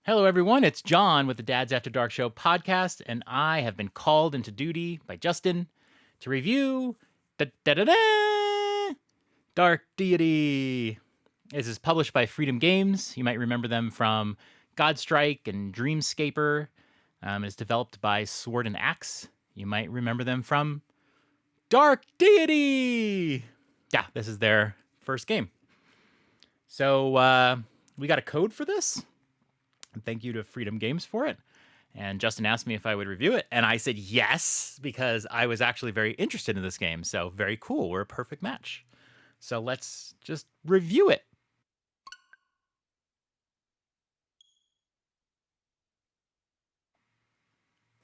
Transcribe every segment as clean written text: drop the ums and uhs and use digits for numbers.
Hello, everyone. It's John with the Dads After Dark Show podcast, and I have been called into duty by Justin to review Dark Deity. This is published by Freedom Games. You might remember them from Godstrike and Dreamscaper. It's developed by Sword Axe. You might remember them from Dark Deity. Yeah, this is their first game. So we got a code for this. Thank you to Freedom Games for it. And Justin asked me if I would review it, and I said yes, because I was actually very interested in this game. So very cool. We're a perfect match. So let's just review it.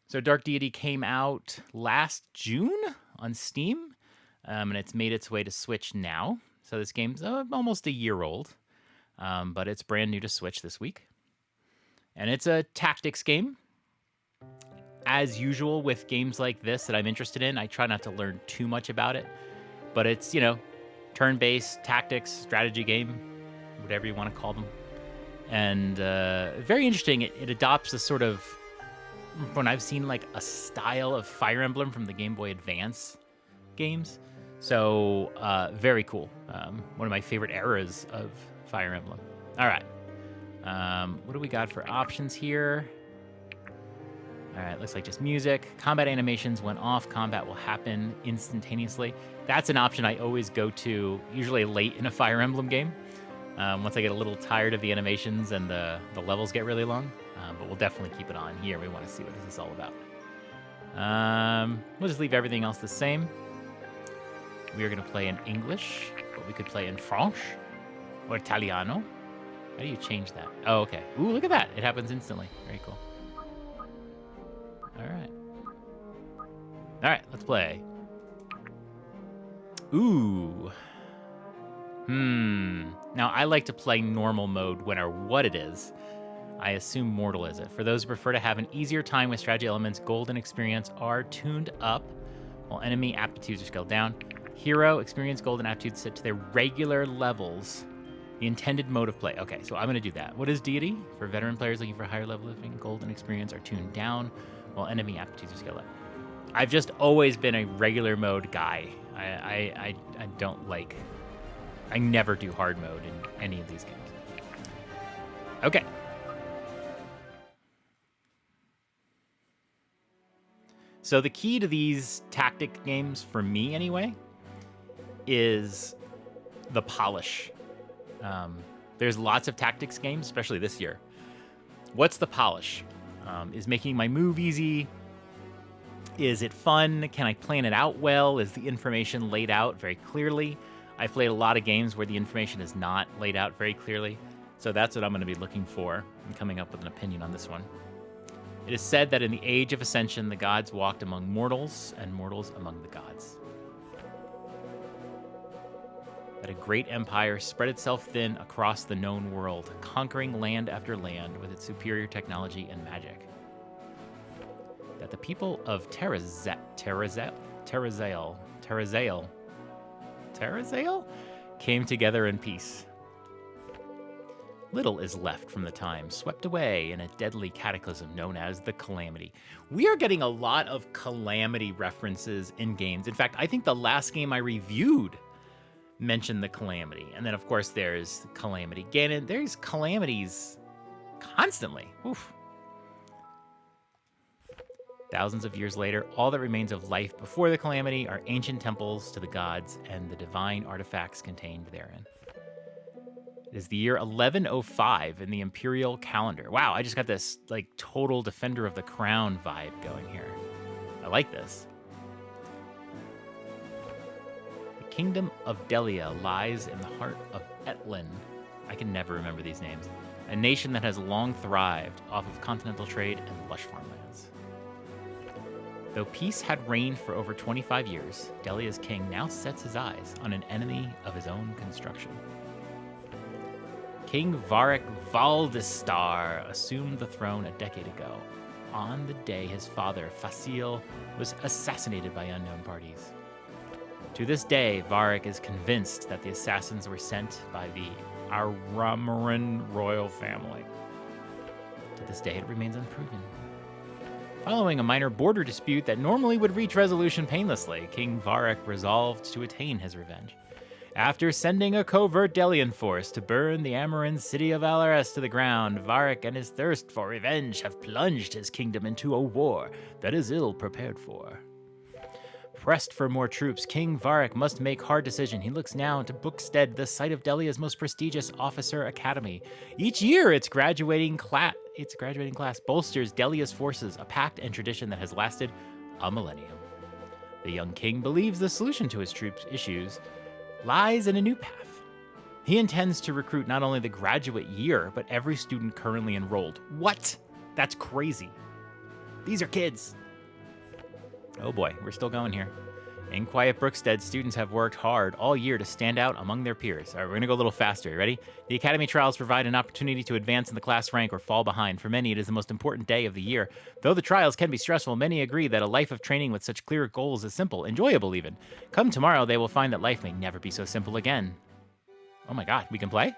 So Dark Deity came out last June on Steam, and it's made its way to Switch now. So this game's almost a year old, but it's brand new to Switch this week. And it's a tactics game. As usual with games like this that I'm interested in, I try not to learn too much about it. But it's, turn-based tactics, strategy game, whatever you want to call them. And very interesting. It adopts a sort of, when I've seen like a style of Fire Emblem from the Game Boy Advance games. So very cool. One of my favorite eras of Fire Emblem. All right. What do we got for options here? All right, looks like just music. Combat animations went off. Combat will happen instantaneously. That's an option I always go to, usually late in a Fire Emblem game. Once I get a little tired of the animations and the levels get really long. But we'll definitely keep it on here. We want to see what this is all about. We'll just leave everything else the same. We are going to play in English, but we could play in French or Italiano. How do you change that? Oh, okay. Ooh, look at that. It happens instantly. Very cool. All right. All right, let's play. Ooh. Now, I like to play normal mode, no matter what it is. I assume mortal is it. For those who prefer to have an easier time with strategy elements, gold and experience are tuned up, while enemy aptitudes are scaled down. Hero, experience, gold, and aptitudes set to their regular levels. The intended mode of play. Okay, so I'm going to do that. What is Deity? For veteran players looking for higher level living, gold and experience are tuned down, while enemy aptitudes are scaled up. I've just always been a regular mode guy. I don't like... I never do hard mode in any of these games. Okay. So the key to these tactic games, for me anyway, is the polish. There's lots of tactics games, especially this year. What's the polish? Is making my move easy? Is it fun? Can I plan it out well? Is the information laid out very clearly? I've played a lot of games where the information is not laid out very clearly. So that's what I'm going to be looking for and coming up with an opinion on this one. It is said that in the Age of Ascension, the gods walked among mortals and mortals among the gods. That a great empire spread itself thin across the known world, conquering land after land with its superior technology and magic. That the people of Terrazale came together in peace. Little is left from the time swept away in a deadly cataclysm known as the Calamity. We are getting a lot of Calamity references in games. In fact, I think the last game I reviewed mentioned the Calamity. And then, of course, there's Calamity Ganon. There's calamities constantly. Oof. Thousands of years later, all that remains of life before the Calamity are ancient temples to the gods and the divine artifacts contained therein. It is the year 1105 in the imperial calendar. Wow, I just got this like total Defender of the Crown vibe going here. I like this. The kingdom of Delia lies in the heart of Etlin. I can never remember these names. A nation that has long thrived off of continental trade and lush farmlands. Though peace had reigned for over 25 years, Delia's king now sets his eyes on an enemy of his own construction. King Varric Valdistar assumed the throne a decade ago, on the day his father, Facile, was assassinated by unknown parties. To this day, Varric is convinced that the assassins were sent by the Aramoran royal family. To To this day, it remains unproven. Following a minor border dispute that normally would reach resolution painlessly, King Varric resolved to attain his revenge. After sending a covert Delian force to burn the Amaran city of Alaris to the ground, Varric and his thirst for revenge have plunged his kingdom into a war that is ill prepared for. Pressed for more troops, King Varric must make hard decision. He looks now to Bookstead, the site of Delia's most prestigious officer academy. Each year, its graduating class bolsters Delia's forces, a pact and tradition that has lasted a millennium. The young king believes the solution to his troops' issues lies in a new path. He intends to recruit not only the graduate year, but every student currently enrolled. What? That's crazy. These are kids. Oh boy, we're still going here. In quiet Brookstead, students have worked hard all year to stand out among their peers. All right, we're gonna go a little faster. You ready? The Academy Trials provide an opportunity to advance in the class rank or fall behind. For many, it is the most important day of the year. Though the trials can be stressful, many agree that a life of training with such clear goals is simple, enjoyable even. Come tomorrow, they will find that life may never be so simple again. Oh my God, we can play?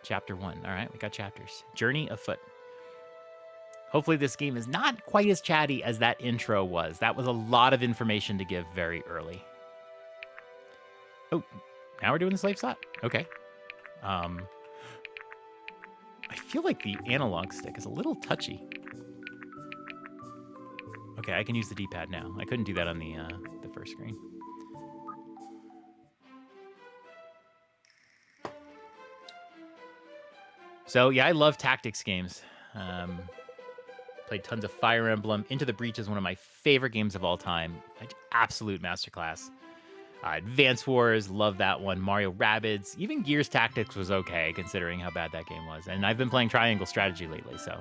Chapter 1. All right, we got chapters. Journey afoot. Hopefully this game is not quite as chatty as that intro was. That was a lot of information to give very early. Oh, now we're doing the slave slot? Okay. I feel like the analog stick is a little touchy. Okay, I can use the D-pad now. I couldn't do that on the first screen. So yeah, I love tactics games. Played tons of Fire Emblem. Into the Breach is one of my favorite games of all time. Absolute masterclass. Advance Wars, love that one. Mario Rabbids, even Gears Tactics was okay, considering how bad that game was. And I've been playing Triangle Strategy lately, so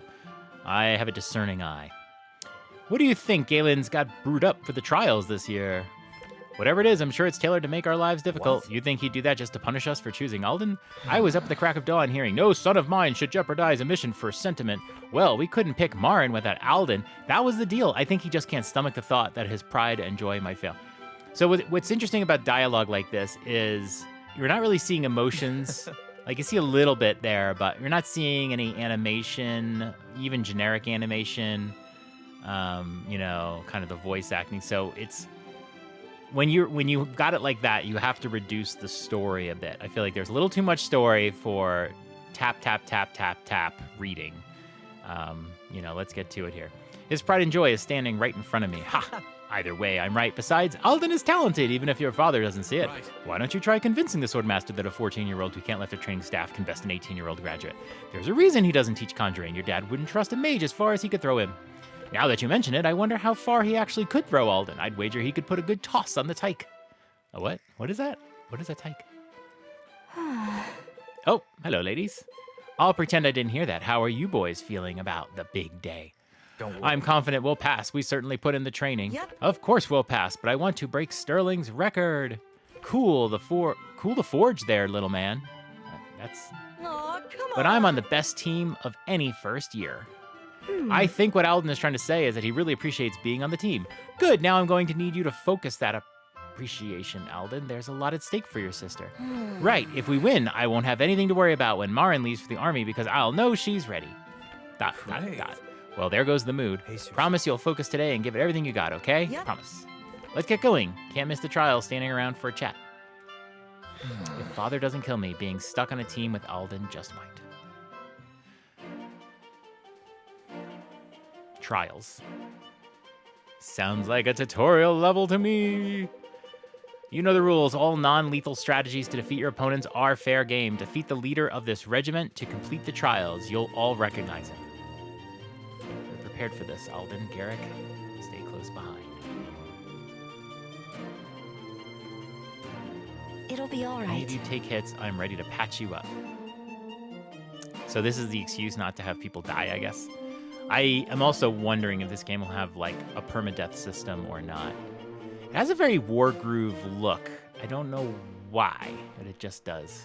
I have a discerning eye. What do you think Galen's got brewed up for the trials this year? Whatever it is, I'm sure it's tailored to make our lives difficult. What? You think he'd do that just to punish us for choosing Alden? I was up at the crack of dawn hearing, no son of mine should jeopardize a mission for sentiment. Well, we couldn't pick Marin without Alden. That was the deal. I think he just can't stomach the thought that his pride and joy might fail. So what's interesting about dialogue like this is you're not really seeing emotions. Like you see a little bit there, but you're not seeing any animation, even generic animation, you know, kind of the voice acting. So it's, when you got it like that, you have to reduce the story a bit. I feel like there's a little too much story for tap, tap, tap, tap, tap reading. You know, let's get to it here. His pride and joy is standing right in front of me. Ha! Either way, I'm right. Besides, Alden is talented, even if your father doesn't see it. Right. Why don't you try convincing the Swordmaster that a 14-year-old who can't lift a training staff can best an 18-year-old graduate? There's a reason he doesn't teach conjuring. Your dad wouldn't trust a mage as far as he could throw him. Now that you mention it, I wonder how far he actually could throw Alden. I'd wager he could put a good toss on the tyke. A what? What is that? What is a tyke? Oh, hello, ladies. I'll pretend I didn't hear that. How are you boys feeling about the big day? Don't worry. I'm confident we'll pass. We certainly put in the training. Yep. Of course we'll pass, but I want to break Sterling's record. Cool the forge there, little man. That's... Aw, come on. But I'm on the best team of any first year. I think what Alden is trying to say is that he really appreciates being on the team. Good, now I'm going to need you to focus that appreciation, Alden. There's a lot at stake for your sister. Right, if we win, I won't have anything to worry about when Marin leaves for the army because I'll know she's ready. Dot. Well, there goes the mood. Promise you'll focus today and give it everything you got, okay? Yep. Promise. Let's get going. Can't miss the trial standing around for a chat. If father doesn't kill me, being stuck on a team with Alden just might. Trials. Sounds like a tutorial level to me. You know the rules. All non-lethal strategies to defeat your opponents are fair game. Defeat the leader of this regiment to complete the trials. You'll all recognize him. We're prepared for this, Alden. Garrick, stay close behind. It'll be all right. If you take hits, I'm ready to patch you up. So this is the excuse not to have people die, I guess. I am also wondering if this game will have, like, a permadeath system or not. It has a very Wargroove look. I don't know why, but it just does.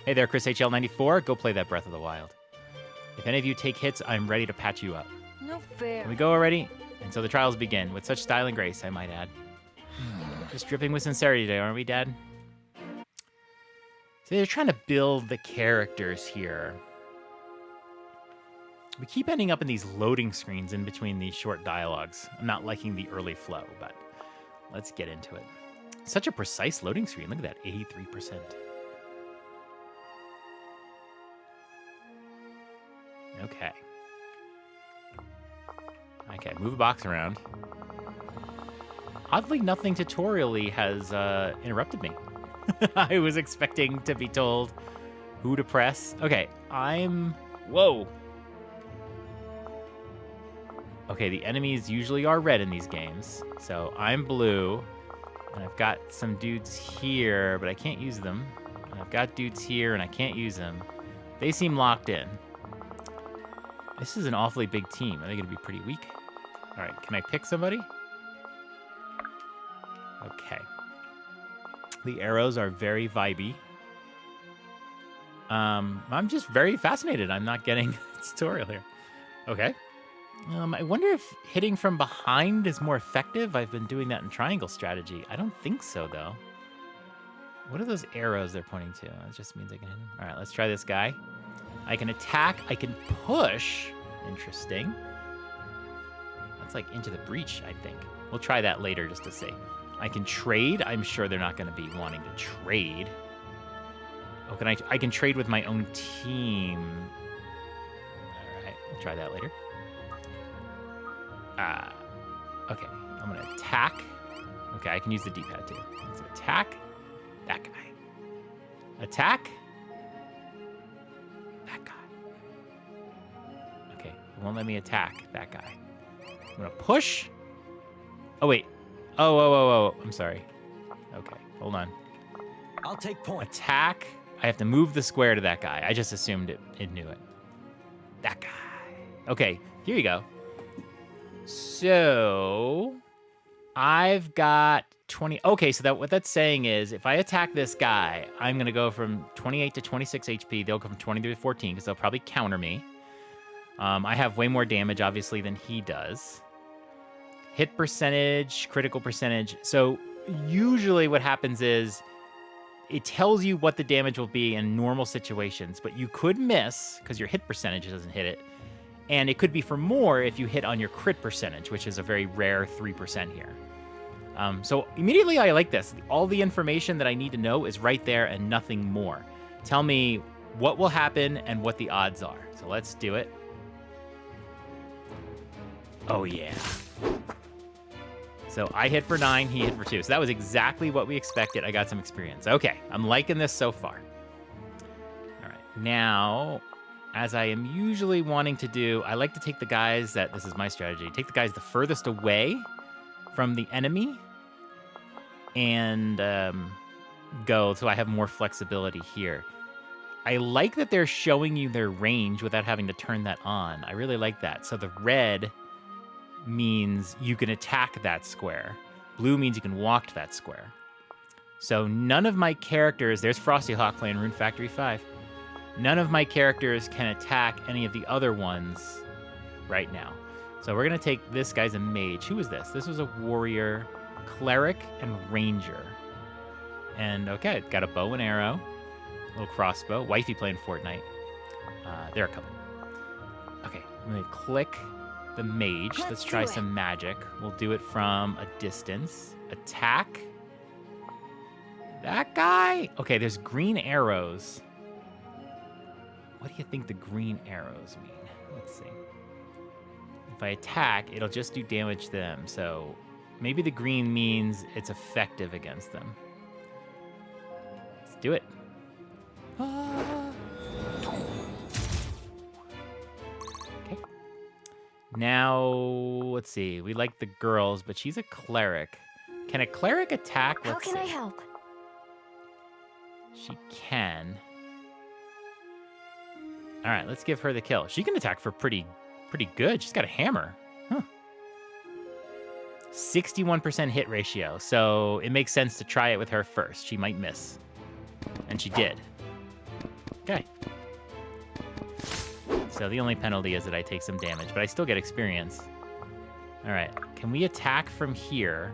Hey there, Chris HL94. Go play that Breath of the Wild. If any of you take hits, I'm ready to patch you up. No fair. Can we go already? And so the trials begin, with such style and grace, I might add. Just dripping with sincerity today, aren't we, Dad? So they're trying to build the characters here. We keep ending up in these loading screens in between these short dialogues. I'm not liking the early flow, but let's get into it. Such a precise loading screen. Look at that, 83%. Okay. Okay, move a box around. Oddly, nothing tutorially has interrupted me. I was expecting to be told who to press. Okay, whoa. Okay, the enemies usually are red in these games. So I'm blue, and I've got some dudes here, but I can't use them. And I've got dudes here, and I can't use them. They seem locked in. This is an awfully big team. Are they going to be pretty weak? All right, can I pick somebody? Okay. The arrows are very vibey. I'm just very fascinated. I'm not getting a tutorial here. Okay. I wonder if hitting from behind is more effective. I've been doing that in triangle strategy. I don't think so, though. What are those arrows they're pointing to? It just means I can hit them. All right, let's try this guy. I can attack. I can push. Interesting. That's like into the breach, I think. We'll try that later just to see. I can trade. I'm sure they're not going to be wanting to trade. Oh, I can trade with my own team. All right, we'll try that later. Okay, I'm going to attack. Okay, I can use the D-pad too. Let's attack that guy. Attack that guy. Okay, it won't let me attack that guy. I'm going to push. Oh, wait. Oh, I'm sorry. Okay, hold on. I'll take point. Attack. I have to move the square to that guy. I just assumed it knew it. That guy. Okay, here you go. So I've got 20. Okay, so what that's saying is if I attack this guy, I'm going to go from 28 to 26 HP. They'll go from 20 to 14 because they'll probably counter me. I have way more damage, obviously, than he does. Hit percentage, critical percentage. So usually what happens is it tells you what the damage will be in normal situations, but you could miss because your hit percentage doesn't hit it. And it could be for more if you hit on your crit percentage, which is a very rare 3% here. So immediately I like this. All the information that I need to know is right there and nothing more. Tell me what will happen and what the odds are. So let's do it. Oh, yeah. So I hit for 9, he hit for 2. So that was exactly what we expected. I got some experience. Okay, I'm liking this so far. All right, now, as I am usually wanting to do, I like to take the guys this is my strategy, take the guys the furthest away from the enemy and go so I have more flexibility here. I like that they're showing you their range without having to turn that on. I really like that. So the red means you can attack that square. Blue means you can walk to that square. So none of my characters, there's Frosty Hawk playing Rune Factory 5. None of my characters can attack any of the other ones right now. So we're going to take this guy's a mage. Who is this? This was a warrior, cleric, and ranger. And okay, got a bow and arrow, a little crossbow. Wifey playing Fortnite. There are a couple. Okay, I'm going to click the mage. Let's try some magic. We'll do it from a distance. Attack. That guy. Okay, there's green arrows. What do you think the green arrows mean? Let's see. If I attack, it'll just do damage to them. So maybe the green means it's effective against them. Let's do it. Now, let's see. We like the girls, but she's a cleric. Can a cleric attack? How can I help? She can. All right, let's give her the kill. She can attack for pretty good. She's got a hammer. Huh. 61% hit ratio, so it makes sense to try it with her first. She might miss. And she did. Okay. So the only penalty is that I take some damage, but I still get experience. All right, can we attack from here?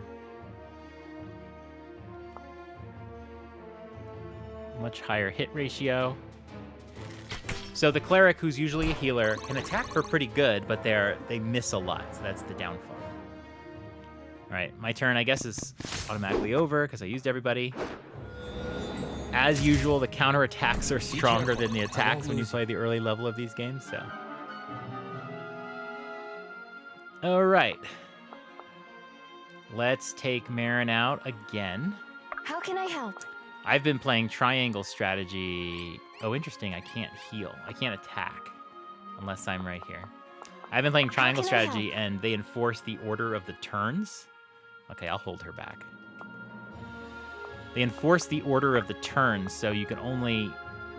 Much higher hit ratio. So the cleric, who's usually a healer, can attack for pretty good, but they miss a lot, so that's the downfall. All right, my turn, I guess, is automatically over because I used everybody. As usual, the counterattacks are stronger than the attacks when you play the early level of these games, so. All right. Let's take Marin out again. How can I help? I've been playing triangle strategy. Oh, interesting. I can't heal. I can't attack unless I'm right here. I've been playing triangle strategy, and they enforce the order of the turns. Okay, I'll hold her back. They enforce the order of the turns, so you can only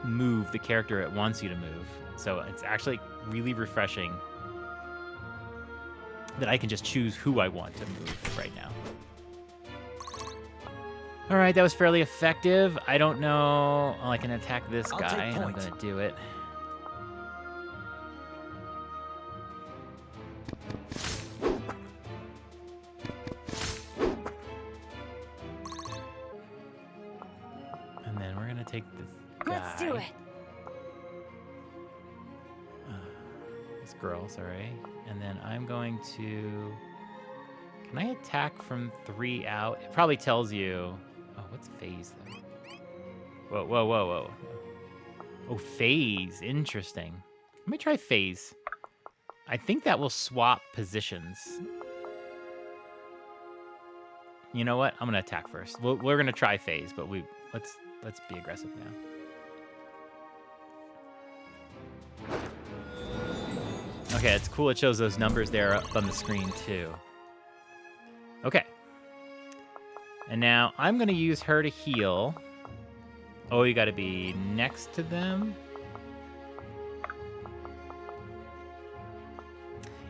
move the character it wants you to move. So it's actually really refreshing that I can just choose who I want to move right now. All right, that was fairly effective. I don't know. Oh, I can attack this guy, and I'm going to do it. And then we're going to take this guy. Let's do it. This girl, sorry. And then I'm going to... Can I attack from 3 out? It probably tells you... Oh, what's phase, though? Whoa. Oh, phase. Interesting. Let me try phase. I think that will swap positions. You know what? I'm going to attack first. We're going to try phase, but let's be aggressive now. Okay, it's cool. It shows those numbers there up on the screen, too. Okay. And now I'm going to use her to heal. Oh, you got to be next to them.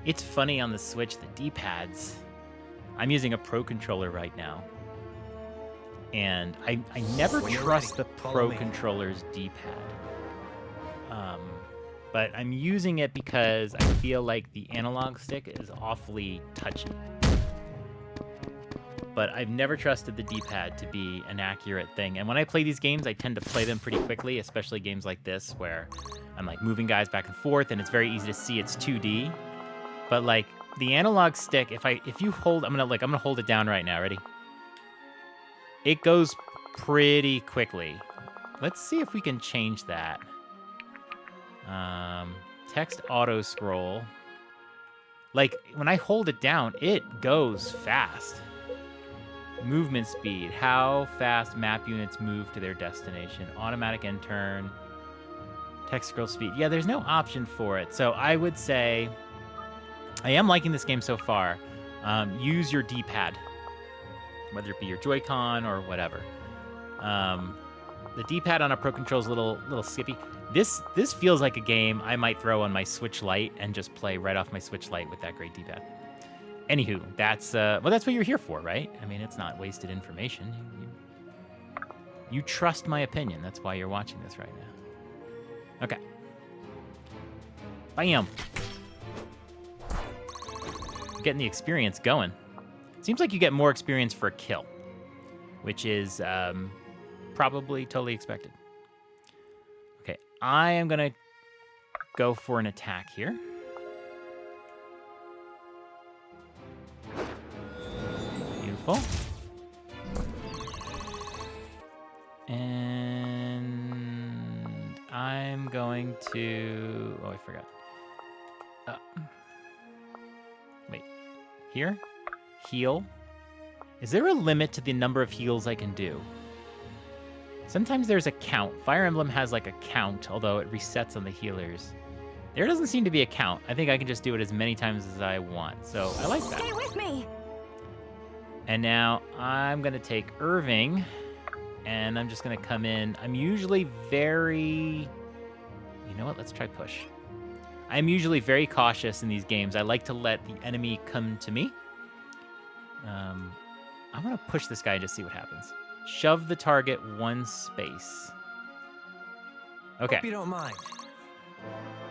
It's funny on the Switch, the D-pads. I'm using a Pro controller right now. And I never trust the Pro controller's D-pad. But I'm using it because I feel like the analog stick is awfully touchy. But I've never trusted the D-pad to be an accurate thing. And when I play these games, I tend to play them pretty quickly, especially games like this where I'm like moving guys back and forth and it's very easy to see it's 2D. But like the analog stick, if you hold, I'm gonna hold it down right now. Ready? It goes pretty quickly. Let's see if we can change that. Text auto scroll. Like when I hold it down, it goes fast. Movement speed. How fast map units move to their destination. Automatic end turn. Text scroll speed. Yeah, there's no option for it. So I would say I am liking this game so far. Use your D-pad, whether it be your Joy-Con or whatever. The D-pad on a Pro Control is a little skippy. This feels like a game I might throw on my Switch Lite and just play right off my Switch Lite with that great D-pad. Anywho, that's what you're here for, right? I mean, it's not wasted information. You trust my opinion. That's why you're watching this right now. Okay. Bam. Getting the experience going. Seems like you get more experience for a kill, which is probably totally expected. Okay, I am going to go for an attack here. Beautiful. And I'm going to... Oh, I forgot. Wait. Here? Heal. Is there a limit to the number of heals I can do? Sometimes there's a count. Fire Emblem has like a count, although it resets on the healers. There doesn't seem to be a count. I think I can just do it as many times as I want. So I like that. Stay with me. And now I'm going to take Irving, and I'm just going to come in. I'm usually very... You know what? Let's try push. I'm usually very cautious in these games. I like to let the enemy come to me. I'm going to push this guy and just see what happens. Shove the target 1 space. Okay. Hope you don't mind.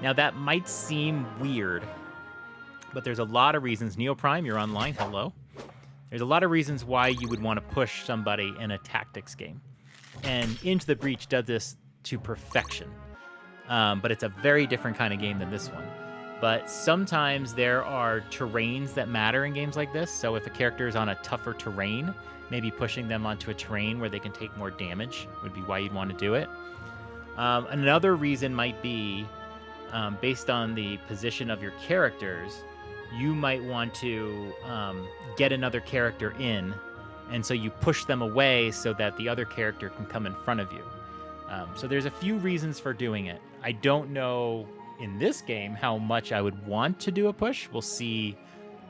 Now that might seem weird, but there's a lot of reasons. Neo Prime, you're online. Hello. There's a lot of reasons why you would want to push somebody in a tactics game. And Into the Breach does this to perfection. but it's a very different kind of game than this one. But sometimes there are terrains that matter in games like this. So if a character is on a tougher terrain, maybe pushing them onto a terrain where they can take more damage would be why you'd want to do it. Another reason might be, based on the position of your characters, you might want to get another character in, and so you push them away so that the other character can come in front of you. So there's a few reasons for doing it. I don't know in this game how much I would want to do a push. We'll see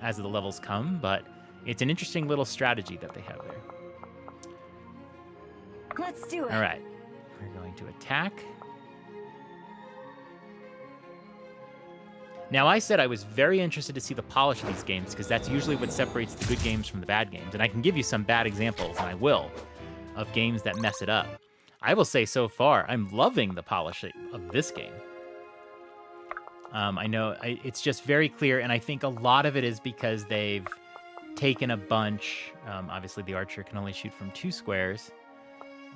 as the levels come, but it's an interesting little strategy that they have there. Let's do it. All right, we're going to attack. Now, I said I was very interested to see the polish of these games because that's usually what separates the good games from the bad games. And I can give you some bad examples, and I will, of games that mess it up. I will say so far, I'm loving the polish of this game. I know it's just very clear, and I think a lot of it is because they've taken a bunch. Obviously, the archer can only shoot from 2 squares.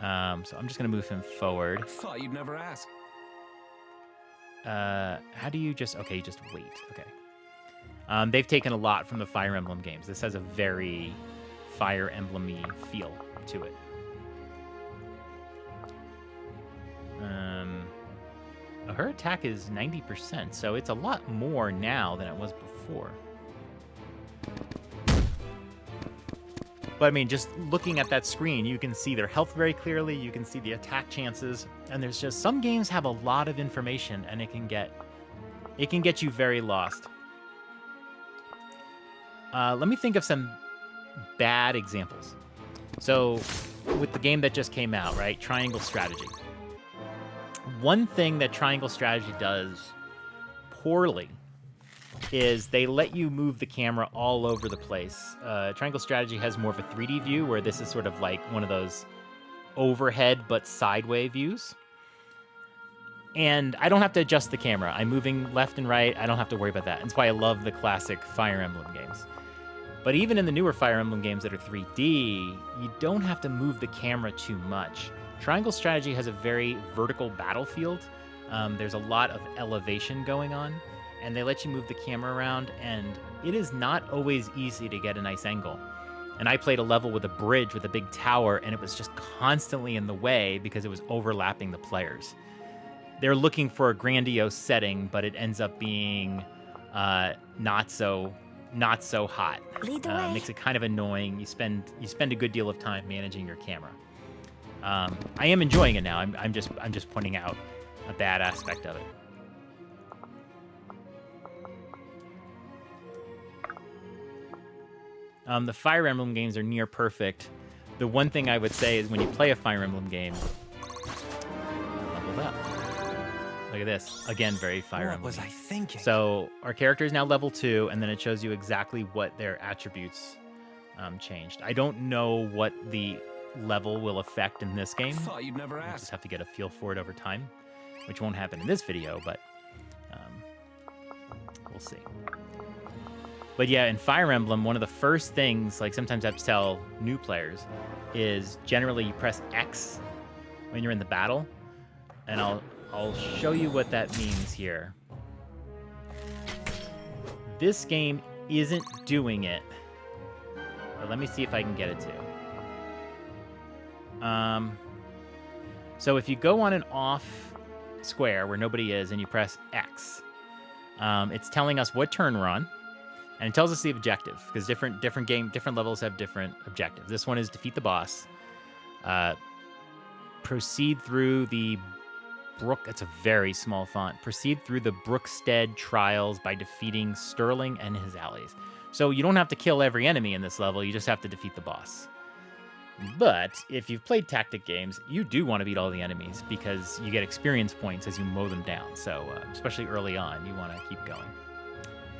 So I'm just going to move him forward. Thought you'd never ask. How do you just... Okay, you just wait. Okay. They've taken a lot from the Fire Emblem games. This has a very Fire Emblem-y feel to it. Her attack is 90%, so it's a lot more now than it was before. But I mean, just looking at that screen, you can see their health very clearly, you can see the attack chances, and there's just some games have a lot of information, and it can get you very lost. Let me think of some bad examples. So, with the game that just came out, right? Triangle Strategy. One thing that Triangle Strategy does poorly is they let you move the camera all over the place. Triangle Strategy has more of a 3D view, where this is sort of like one of those overhead but sideway views. And I don't have to adjust the camera. I'm moving left and right. I don't have to worry about that. That's why I love the classic Fire Emblem games. But even in the newer Fire Emblem games that are 3D, you don't have to move the camera too much. Triangle Strategy has a very vertical battlefield. There's a lot of elevation going on, and they let you move the camera around, and it is not always easy to get a nice angle. And I played a level with a bridge with a big tower, and it was just constantly in the way because it was overlapping the players. They're looking for a grandiose setting, but it ends up being not so hot. Lead the way. Makes it kind of annoying. You spend a good deal of time managing your camera. I am enjoying it now. I'm just pointing out a bad aspect of it. The Fire Emblem games are near perfect. The one thing I would say is when you play a Fire Emblem game, leveled up. Look at this. Again, very Fire Emblem. What was I thinking? So our character is now level 2, and then it shows you exactly what their attributes changed. I don't know what the level will affect in this game. Thought you'd never You ask. just have to get a feel for it over time, which won't happen in this video, but we'll see. But yeah, in Fire Emblem, one of the first things, like sometimes I have to tell new players, is generally you press X when you're in the battle, and I'll show you what that means here. This game isn't doing it, but let me see if I can get it to. So if you go on an off square where nobody is and you press X, it's telling us what turn we're on, and it tells us the objective because different levels have different objectives. This one is defeat the boss, proceed through the Brook. It's a very small font. Proceed through the Brookstead trials by defeating Sterling and his allies. So you don't have to kill every enemy in this level. You just have to defeat the boss. But if you've played tactic games, you do want to beat all the enemies because you get experience points as you mow them down. So especially early on, you want to keep going.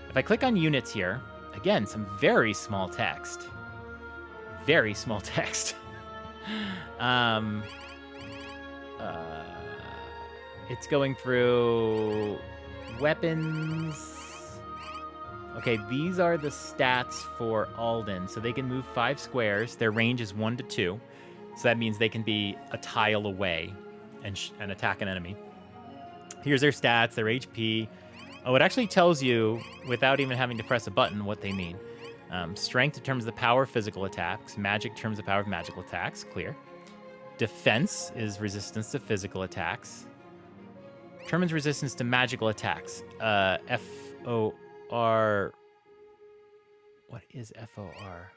If I click on units here, again, some very small text. Very small text. It's going through weapons. Okay, these are the stats for Alden. So they can move 5 squares. Their range is 1 to 2. So that means they can be a tile away and attack an enemy. Here's their stats, their HP. Oh, it actually tells you, without even having to press a button, what they mean. Strength determines the power of physical attacks. Magic determines the power of magical attacks. Clear. Defense is resistance to physical attacks. Determines resistance to magical attacks. FOR. What is FOR?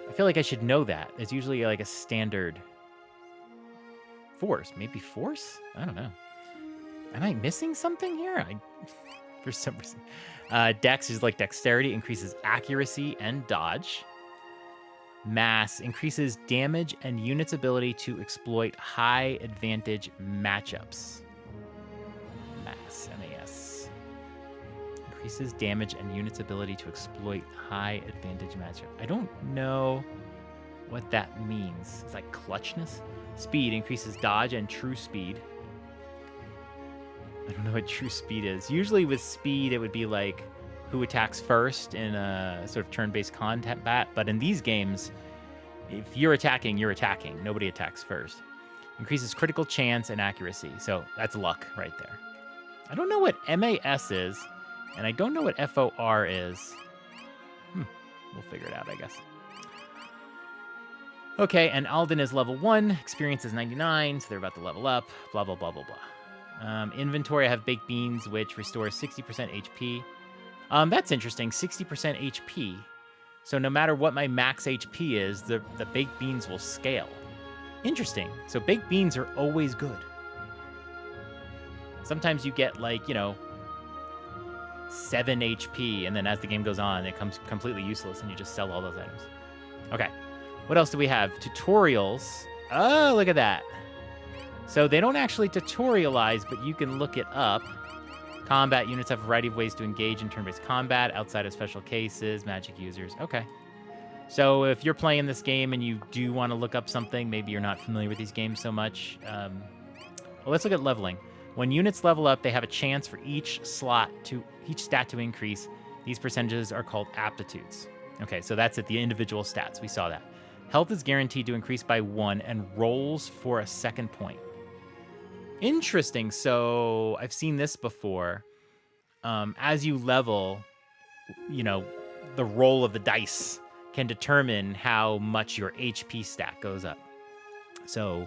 I feel like I should know that. It's usually like a standard force. Maybe force? I don't know. Am I missing something here? For some reason. Dex is like dexterity, increases accuracy and dodge. Mass increases damage and units' ability to exploit high advantage matchups. Mass, MAS. Increases damage and units' ability to exploit high advantage matchup. I don't know what that means. It's like clutchness. Speed increases dodge and true speed. I don't know what true speed is. Usually with speed, it would be like who attacks first in a sort of turn-based combat. But in these games, if you're attacking, you're attacking. Nobody attacks first. Increases critical chance and accuracy. So that's luck right there. I don't know what MAS is, and I don't know what FOR is. We'll figure it out, I guess. Okay, and Alden is level 1. Experience is 99, so they're about to level up. Blah, blah, blah, blah, blah. Inventory, I have baked beans, which restores 60% HP. That's interesting, 60% HP. So no matter what my max HP is, the baked beans will scale. Interesting. So baked beans are always good. Sometimes you get 7 HP, and then as the game goes on, it becomes completely useless, and you just sell all those items. Okay. What else do we have? Tutorials. Oh, look at that. So they don't actually tutorialize, but you can look it up. Combat units have a variety of ways to engage in turn-based combat outside of special cases, magic users. Okay. So if you're playing this game and you do want to look up something, maybe you're not familiar with these games so much. Well, let's look at leveling. When units level up, they have a chance for each stat to increase. These percentages are called aptitudes. Okay, so that's at the individual stats. We saw that. Health is guaranteed to increase by 1 and rolls for a second point. Interesting. So I've seen this before. As you level, the roll of the dice can determine how much your HP stat goes up. So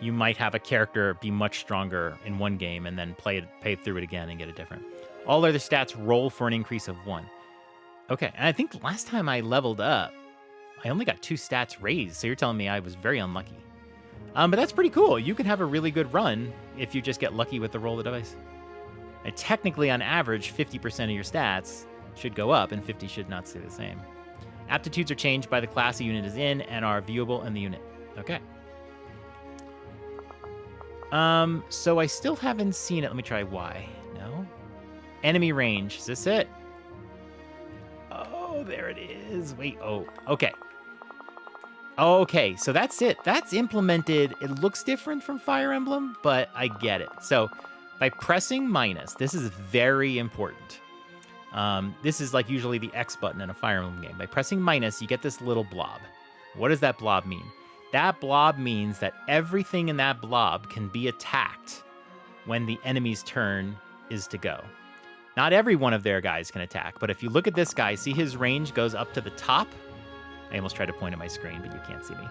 you might have a character be much stronger in one game and then pay through it again and get it different. All other stats roll for an increase of 1. Okay, and I think last time I leveled up, I only got 2 stats raised, so you're telling me I was very unlucky. But that's pretty cool. You can have a really good run if you just get lucky with the roll of the dice. And technically, on average, 50% of your stats should go up, and 50 should not stay the same. Aptitudes are changed by the class a unit is in and are viewable in the unit. Okay. So I still haven't seen it. Let me try Y. No. Enemy range. Is this it? Oh, there it is. Wait. Oh, okay. Okay, so that's it. That's implemented. It looks different from Fire Emblem, but I get it. So by pressing minus, this is very important. This is like usually the X button in a Fire Emblem game. By pressing minus, you get this little blob. What does that blob mean? That blob means that everything in that blob can be attacked when the enemy's turn is to go. Not every one of their guys can attack, but if you look at this guy, see his range goes up to the top? I almost tried to point at my screen, but you can't see me.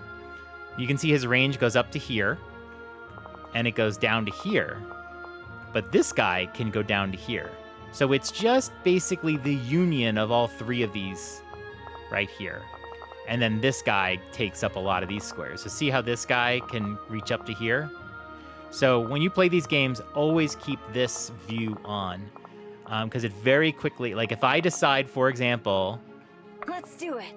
You can see his range goes up to here, and it goes down to here. But this guy can go down to here. So it's just basically the union of all 3 of these right here. And then this guy takes up a lot of these squares. So see how this guy can reach up to here? So when you play these games, always keep this view on. Because it very quickly, like if I decide, for example... Let's do it.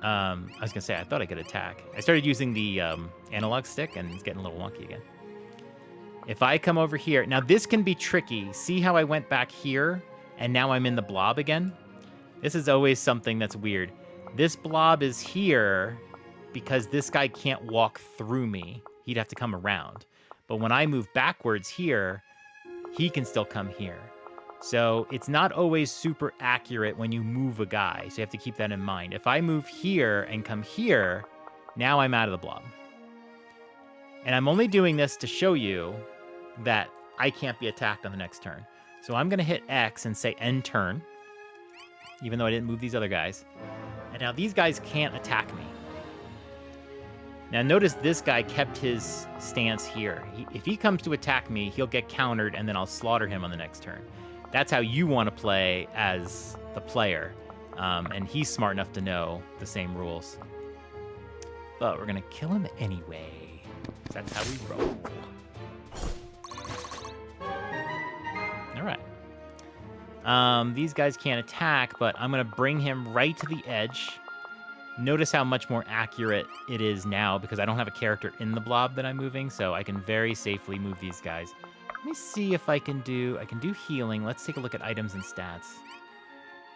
I was gonna say, I thought I could attack. I started using the analog stick, and it's getting a little wonky again. If I come over here, now this can be tricky. See how I went back here, and now I'm in the blob again? This is always something that's weird. This blob is here because this guy can't walk through me. He'd have to come around. But when I move backwards here, he can still come here. So it's not always super accurate when you move a guy. So you have to keep that in mind. If I move here and come here, now I'm out of the blob. And I'm only doing this to show you that I can't be attacked on the next turn. So I'm going to hit X and say end turn, even though I didn't move these other guys. And now these guys can't attack me. Now notice this guy kept his stance here. If he comes to attack me, he'll get countered and then I'll slaughter him on the next turn. That's how you want to play as the player. And he's smart enough to know the same rules. But we're going to kill him anyway. That's how we roll. All right. These guys can't attack, but I'm going to bring him right to the edge. Notice how much more accurate it is now because I don't have a character in the blob that I'm moving, so I can very safely move these guys. Let me see if I can do healing. Let's take a look at items and stats.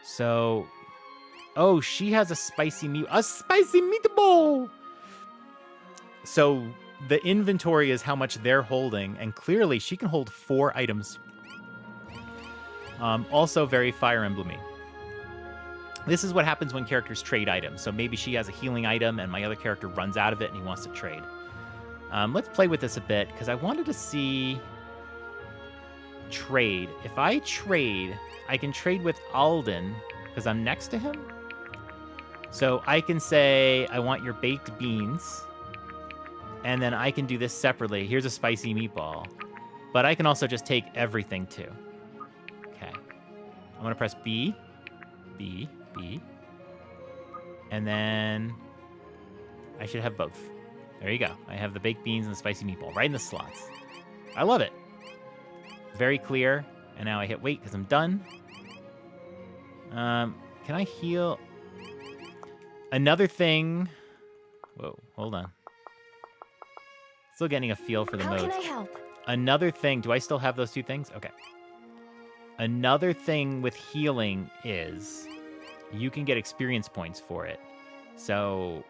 So, oh, she has a spicy meatball. So the inventory is how much they're holding, and clearly she can hold 4 items. Also very Fire Emblem-y. This is what happens when characters trade items. So maybe she has a healing item and my other character runs out of it and he wants to trade. Let's play with this a bit because I wanted to see trade. If I trade, I can trade with Alden because I'm next to him. So I can say, I want your baked beans. And then I can do this separately. Here's a spicy meatball. But I can also just take everything too. Okay. I'm going to press B, B, B. And then I should have both. There you go. I have the baked beans and the spicy meatball right in the slots. I love it. Very clear. And now I hit wait because I'm done. Can I heal? Another thing. Whoa, hold on. Still getting a feel for the modes. How can I help? Another thing. Do I still have those 2 things? Okay. Another thing with healing is you can get experience points for it. So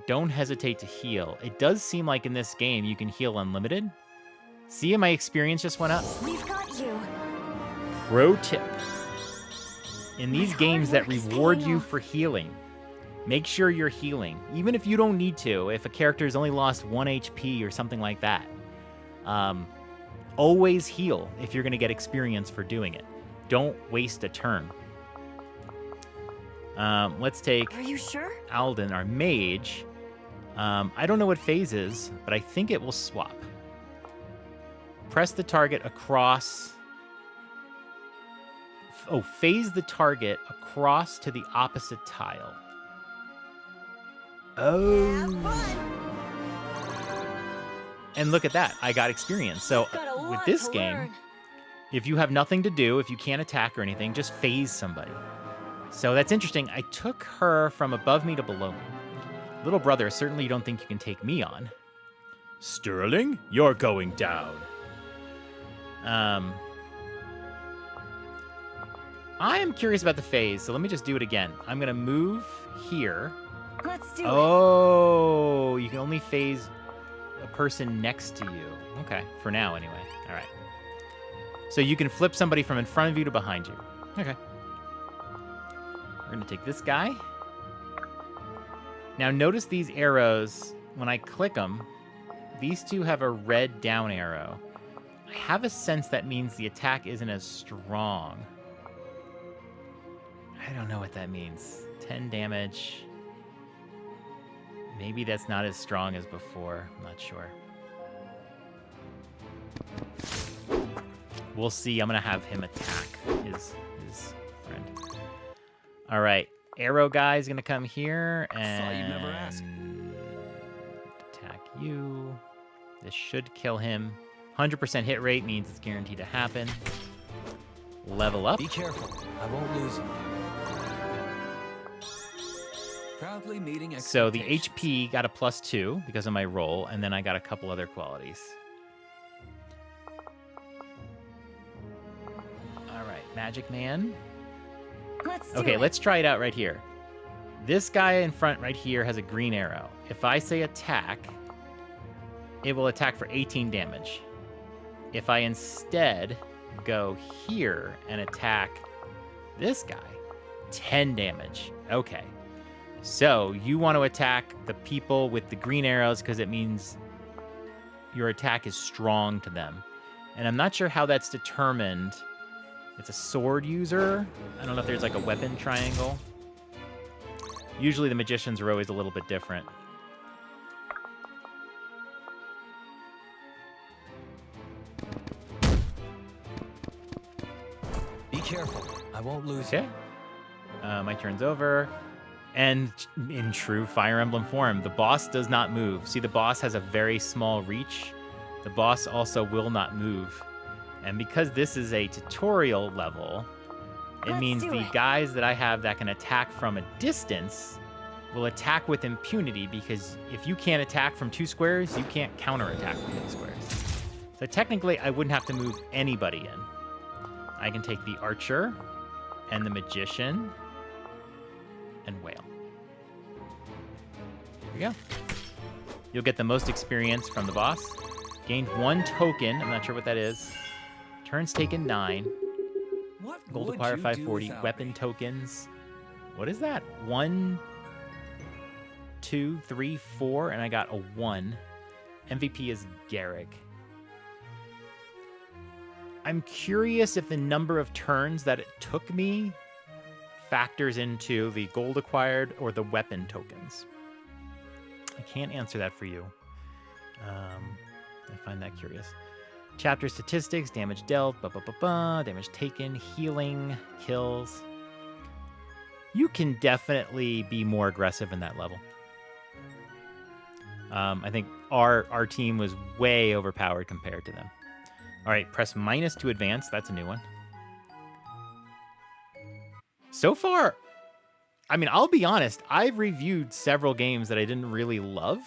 don't hesitate to heal. It does seem like in this game you can heal unlimited. See, my experience just went up. We've got you. Pro tip. In these My games hard that work is reward paying you off. for healing, make sure you're healing. Even if you don't need to, if a character's only lost 1 HP or something like that. Always heal if you're going to get experience for doing it. Don't waste a turn. Let's take Are you sure? Alden, our mage. I don't know what phase is, but I think it will swap. Press the target across. Oh, phase the target across to the opposite tile. Oh. And look at that. I got experience. So You've got a with lot this to game, learn. if you have nothing to do, if you can't attack or anything, just phase somebody. So that's interesting. I took her from above me to below me. Little brother, certainly you don't think you can take me on. Sterling, you're going down. I am curious about the phase, so let me just do it again. I'm going to move here. Let's do it. Oh, you can only phase a person next to you. Okay, for now anyway. All right. So you can flip somebody from in front of you to behind you. Okay. We're going to take this guy. Now notice these arrows. When I click them, these 2 have a red down arrow. I have a sense that means the attack isn't as strong. I don't know what that means. 10 damage. Maybe that's not as strong as before. I'm not sure. We'll see. I'm going to have him attack his friend. All right. Arrow guy's going to come here and Saw you never ask. attack you. This should kill him. 100% hit rate means it's guaranteed to happen. Level up. Be careful. I won't lose you. Proudly meeting So the expectations. HP got a +2 because of my roll, and then I got a couple other qualities. All right, Magic Man. Let's do Okay, it. let's try it out right here. This guy in front right here has a green arrow. If I say attack, it will attack for 18 damage. If I instead go here and attack this guy, 10 damage. Okay. So you want to attack the people with the green arrows because it means your attack is strong to them. And I'm not sure how that's determined. It's a sword user. I don't know if there's like a weapon triangle. Usually the magicians are always a little bit different. Be careful. I won't lose Okay. My turn's over. And in true Fire Emblem form, the boss does not move. See, the boss has a very small reach. The boss also will not move. And because this is a tutorial level, it means the guys that I have that can attack from a distance will attack with impunity, because if you can't attack from 2 squares, you can't counterattack from 2 squares. So technically, I wouldn't have to move anybody in. I can take the archer and the magician and wail. There we go. You'll get the most experience from the boss. Gained 1 token. I'm not sure what that is. Turns taken 9. What Gold would acquire you do 540. without Weapon me? tokens. What is that? 1, 2, 3, 4, and I got a 1. MVP is Garrick. I'm curious if the number of turns that it took me factors into the gold acquired or the weapon tokens. I can't answer that for you. I find that curious. Chapter statistics, damage dealt, damage taken, healing, kills. You can definitely be more aggressive in that level. I think our team was way overpowered compared to them. All right, press minus to advance. That's a new one. So far, I mean, I'll be honest. I've reviewed several games that I didn't really love.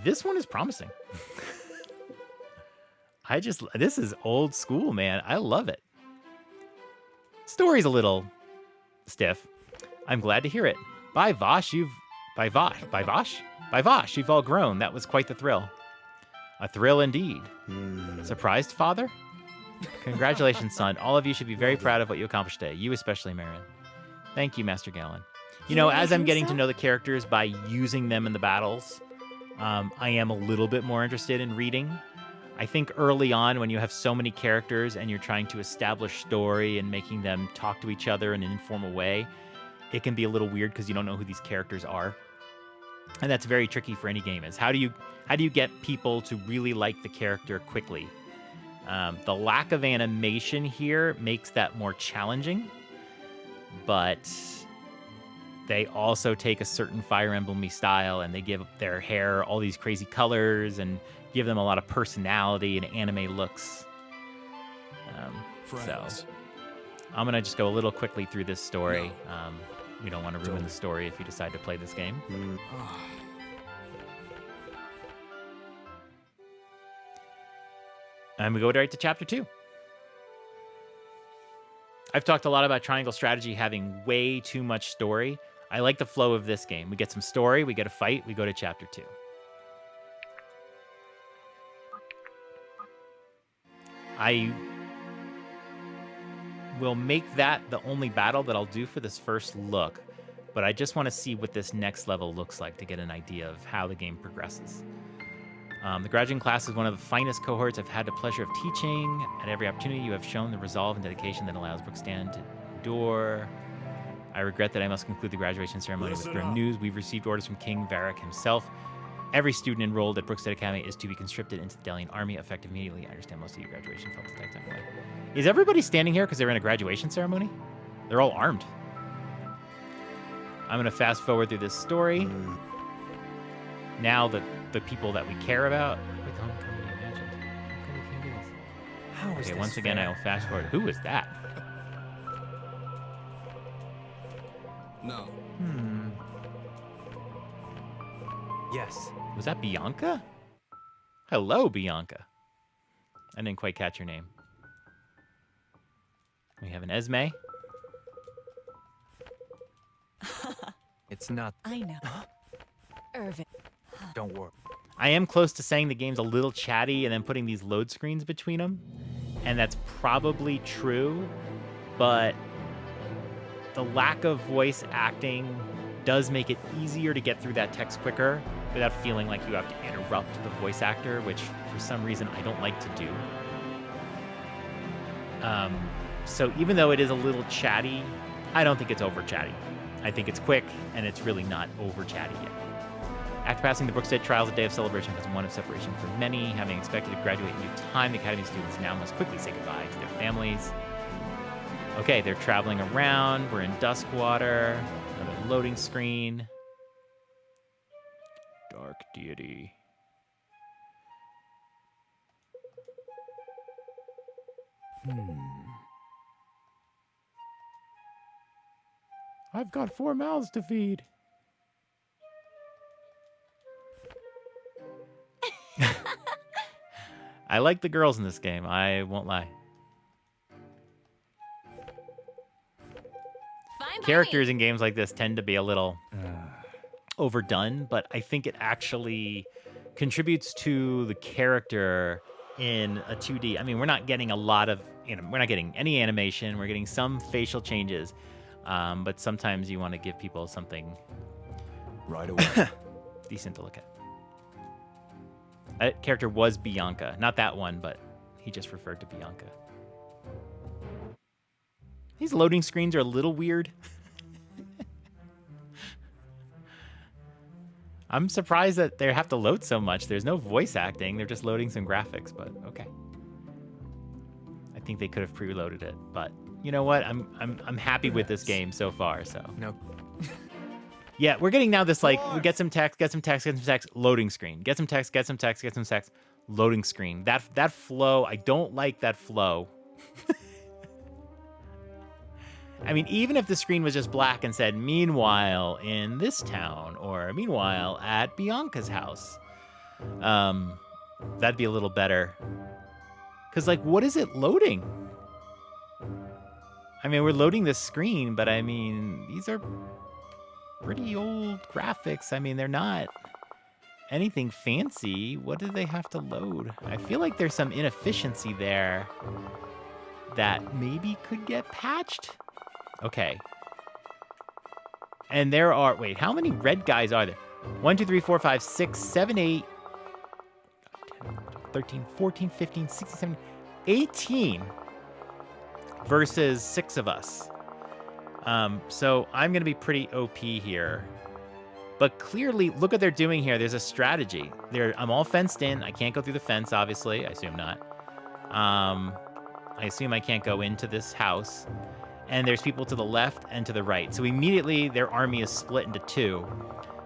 This one is promising. This is old school, man. I love it. Story's a little stiff. I'm glad to hear it. By Vosh, you've all grown. That was quite the thrill. A thrill indeed. Surprised, father? Congratulations, son. All of you should be very proud of what you accomplished today. You especially, Marin. Thank you, Master Gallon. You know, as I'm getting to know the characters by using them in the battles, I am a little bit more interested in reading. I think early on, when you have so many characters and you're trying to establish story and making them talk to each other in an informal way, it can be a little weird because you don't know who these characters are. And that's very tricky for any game. Is how do you get people to really like the character quickly? The lack of animation here makes that more challenging, but they also take a certain Fire Emblem-y style and they give their hair all these crazy colors and give them a lot of personality and anime looks. So I'm gonna just go a little quickly through this story. We don't want to ruin the story if you decide to play this game. And we go right to chapter 2. I've talked a lot about triangle strategy having way too much story. I like the flow of this game. We get some story, we get a fight, we go to chapter 2. I will make that the only battle that I'll do for this first look, but I just want to see what this next level looks like to get an idea of how the game progresses. The graduating class is one of the finest cohorts I've had the pleasure of teaching. At every opportunity, you have shown the resolve and dedication that allows Brookstand to endure. I regret that I must conclude the graduation ceremony with grim news. We've received orders from King Varric himself. Every student enrolled at Brookstead Academy is to be conscripted into the Delian Army effective immediately. I understand most of your graduation felt the time away. Is everybody standing here because they're in a graduation ceremony? They're all armed. I'm going to fast forward through this story. Now the people that we care about. Wait, how can we imagine? How can we do this? How is Okay, this once again, fair? I'll fast forward. Who is that? No. Yes. Was that Bianca? Hello, Bianca. I didn't quite catch your name. We have an Esme. It's not. I know. Irvin. Don't worry. I am close to saying the game's a little chatty and then putting these load screens between them. And that's probably true, but the lack of voice acting does make it easier to get through that text quicker. without feeling like you have to interrupt the voice actor, which for some reason I don't like to do. So even though it is a little chatty, I don't think it's over chatty. I think it's quick, and it's really not over chatty yet. After passing the Brookstead trials, a day of celebration becomes one of separation for many. Having expected to graduate in due time, the Academy students now must quickly say goodbye to their families. Okay, they're traveling around. We're in Duskwater. Another loading screen. Dark Deity. I've got 4 mouths to feed. I like the girls in this game, I won't lie. Characters in games like this tend to be a little overdone, but I think it actually contributes to the character in a 2D. I mean, we're not getting a lot of, we're not getting any animation. We're getting some facial changes, but sometimes you want to give people something Right away. decent to look at. That character was Bianca. Not that one, but he just referred to Bianca. These loading screens are a little weird. I'm surprised that they have to load so much. There's no voice acting. They're just loading some graphics, but okay. I think they could have preloaded it, but you know what? I'm happy with this game so far, so. No. Yeah, we're getting now this, like, we get some text, loading screen. Get some text, loading screen. That flow, I don't like that flow. I mean, even if the screen was just black and said, meanwhile in this town, or meanwhile at Bianca's house, that'd be a little better. Because, like, what is it loading? I mean, we're loading this screen, but I mean, these are pretty old graphics. I mean, they're not anything fancy. What do they have to load? I feel like there's some inefficiency there that maybe could get patched. Okay. And there are, wait, how many red guys are there? 1, 2, 3, 4, 5, 6, 7, 8, 13, 14, 15, 16, 17, 18 versus 6 of us. So I'm going to be pretty OP here. But clearly, look what they're doing here. There's a strategy. I'm all fenced in. I can't go through the fence, obviously. I assume not. I assume I can't go into this house. And there's people to the left and to the right. So immediately, their army is split into 2.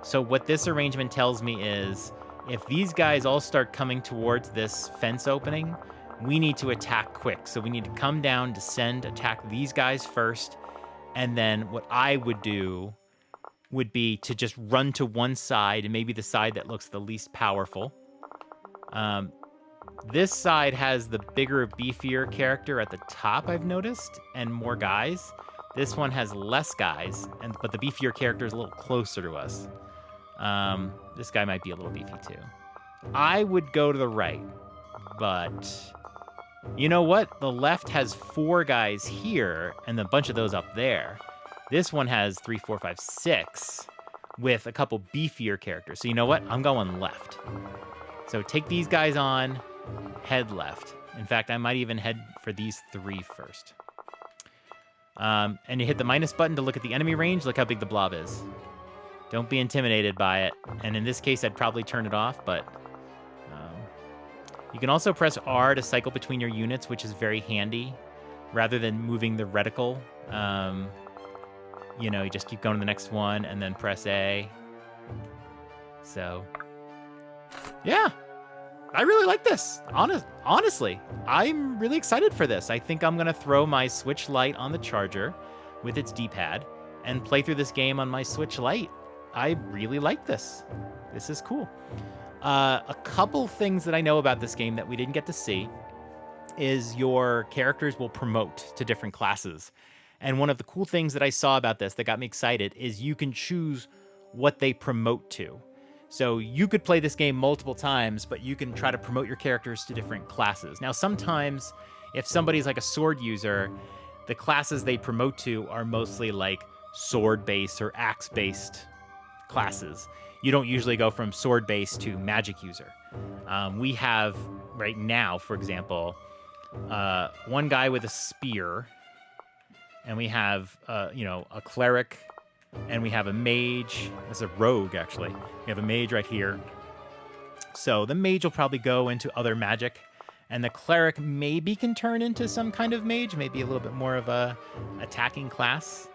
So what this arrangement tells me is, if these guys all start coming towards this fence opening, we need to attack quick. So we need to come down, descend, attack these guys first. And then what I would do would be to just run to one side, and maybe the side that looks the least powerful. This side has the bigger, beefier character at the top, I've noticed, and more guys. This one has less guys, but the beefier character is a little closer to us. This guy might be a little beefy too. I would go to the right, but you know what? The left has 4 guys here, and a bunch of those up there. This one has 3, 4, 5, 6, with a couple beefier characters. So you know what? I'm going left. So take these guys on, head left. In fact, I might even head for these 3 first. And you hit the minus button to look at the enemy range. Look how big the blob is. Don't be intimidated by it. And in this case, I'd probably turn it off, but you can also press R to cycle between your units, which is very handy, rather than moving the reticle. You know, you just keep going to the next one and then press A. So, yeah, I really like this. Honestly, I'm really excited for this. I think I'm going to throw my Switch Lite on the charger with its D-pad and play through this game on my Switch Lite. I really like this. This is cool. A couple things that I know about this game that we didn't get to see is your characters will promote to different classes. And one of the cool things that I saw about this that got me excited is you can choose what they promote to. So you could play this game multiple times, but you can try to promote your characters to different classes. Now, sometimes if somebody's like a sword user, the classes they promote to are mostly like sword-based or axe-based classes. you don't usually go from sword base to magic user. We have right now, for example, one guy with a spear, and we have a cleric, and we have a mage. That's a rogue, actually. We have a mage right here. So the mage will probably go into other magic, and the cleric maybe can turn into some kind of mage, maybe a little bit more of a attacking class.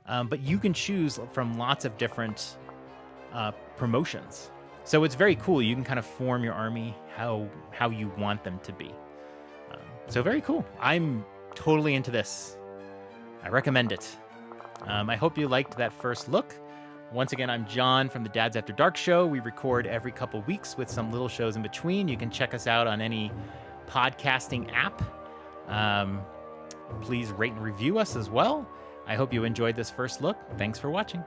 But you can choose from lots of different promotions. So it's very cool. You can kind of form your army how you want them to be. So very cool. I'm totally into this. I recommend it. I hope you liked that first look. Once again, I'm John from the Dads After Dark show. We record every couple weeks with some little shows in between. You can check us out on any podcasting app. Please rate and review us as well. I hope you enjoyed this first look. Thanks for watching.